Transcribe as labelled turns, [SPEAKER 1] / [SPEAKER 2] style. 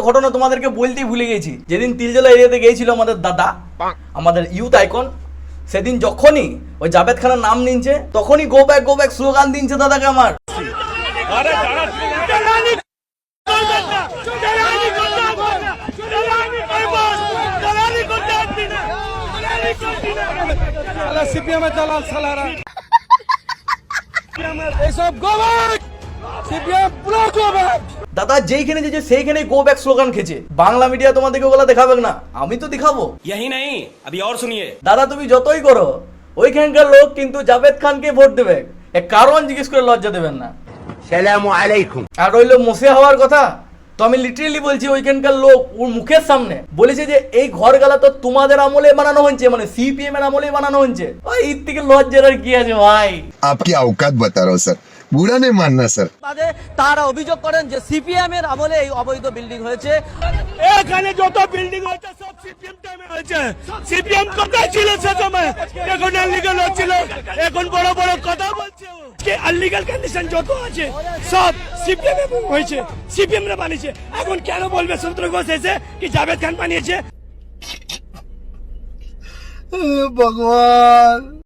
[SPEAKER 1] ঘটনা তোমাদেরকে বলতেই ভুলে গেছি। যেদিন তিলজলা এরিয়াতে গিয়েছিল আমাদের দাদা, আমাদের ইউথ আইকন, সেদিন যখনই ওই জাভেদ খানের নাম নিচ্ছে তখনই গো ব্যাক স্লোগান দিচ্ছে দাদাকে আমার। দাদা যেইখানে যে সেইখানে গো ব্যাক স্লোগান খেছে। বাংলা মিডিয়া তোমাদেরকে ওগুলা দেখাবে না, আমি তো দেখাবো।
[SPEAKER 2] यही नहीं अभी और सुनिए।
[SPEAKER 1] দাদা তুমি যতই করো ওইখানকার লোক কিন্তু জাভেদ খানকে ভোট দেবে, এর কারণ জিজ্ঞেস করে লজ্জা দেবেন না।
[SPEAKER 3] সালামু আলাইকুম।
[SPEAKER 1] আর রইলো মোসে হওয়ার কথা, তো আমি লিটারেলি বলছি ওইখানকার লোক ওর মুখের সামনে বলেছে যে এই ঘর গালা তো তোমাদের আমলে বানানো হয়েছে, মানে সিপিএম এর আমলে বানানো হয়েছে। ওই এর থেকে লজ্জার আর কি আছে ভাই।
[SPEAKER 4] आपकी औकात बता रहा हूँ सर, बुरा नहीं मानना सर।
[SPEAKER 5] তারা অভিযোগ করেন যে সিপিএম এর আমলে এই অবৈধ বিল্ডিং হয়েছে।
[SPEAKER 6] এখানে যত বিল্ডিং হয়েছে সব সিপিএম টাইমে হয়েছে। সিপিএম কোথায় ছিল সে সময়? এখন আনলিগাল হচ্ছিল, এখন বড় বড় কথা বলছে। আনলিগাল কন্ডিশন যত আছে সব সিপিএম হয়েছে, সিপিএম রা বানিয়েছে। এখন কেন বলবে সূত্র ঘোষ এসে কি জাভেদ খান বানিয়েছে?
[SPEAKER 4] भगवान।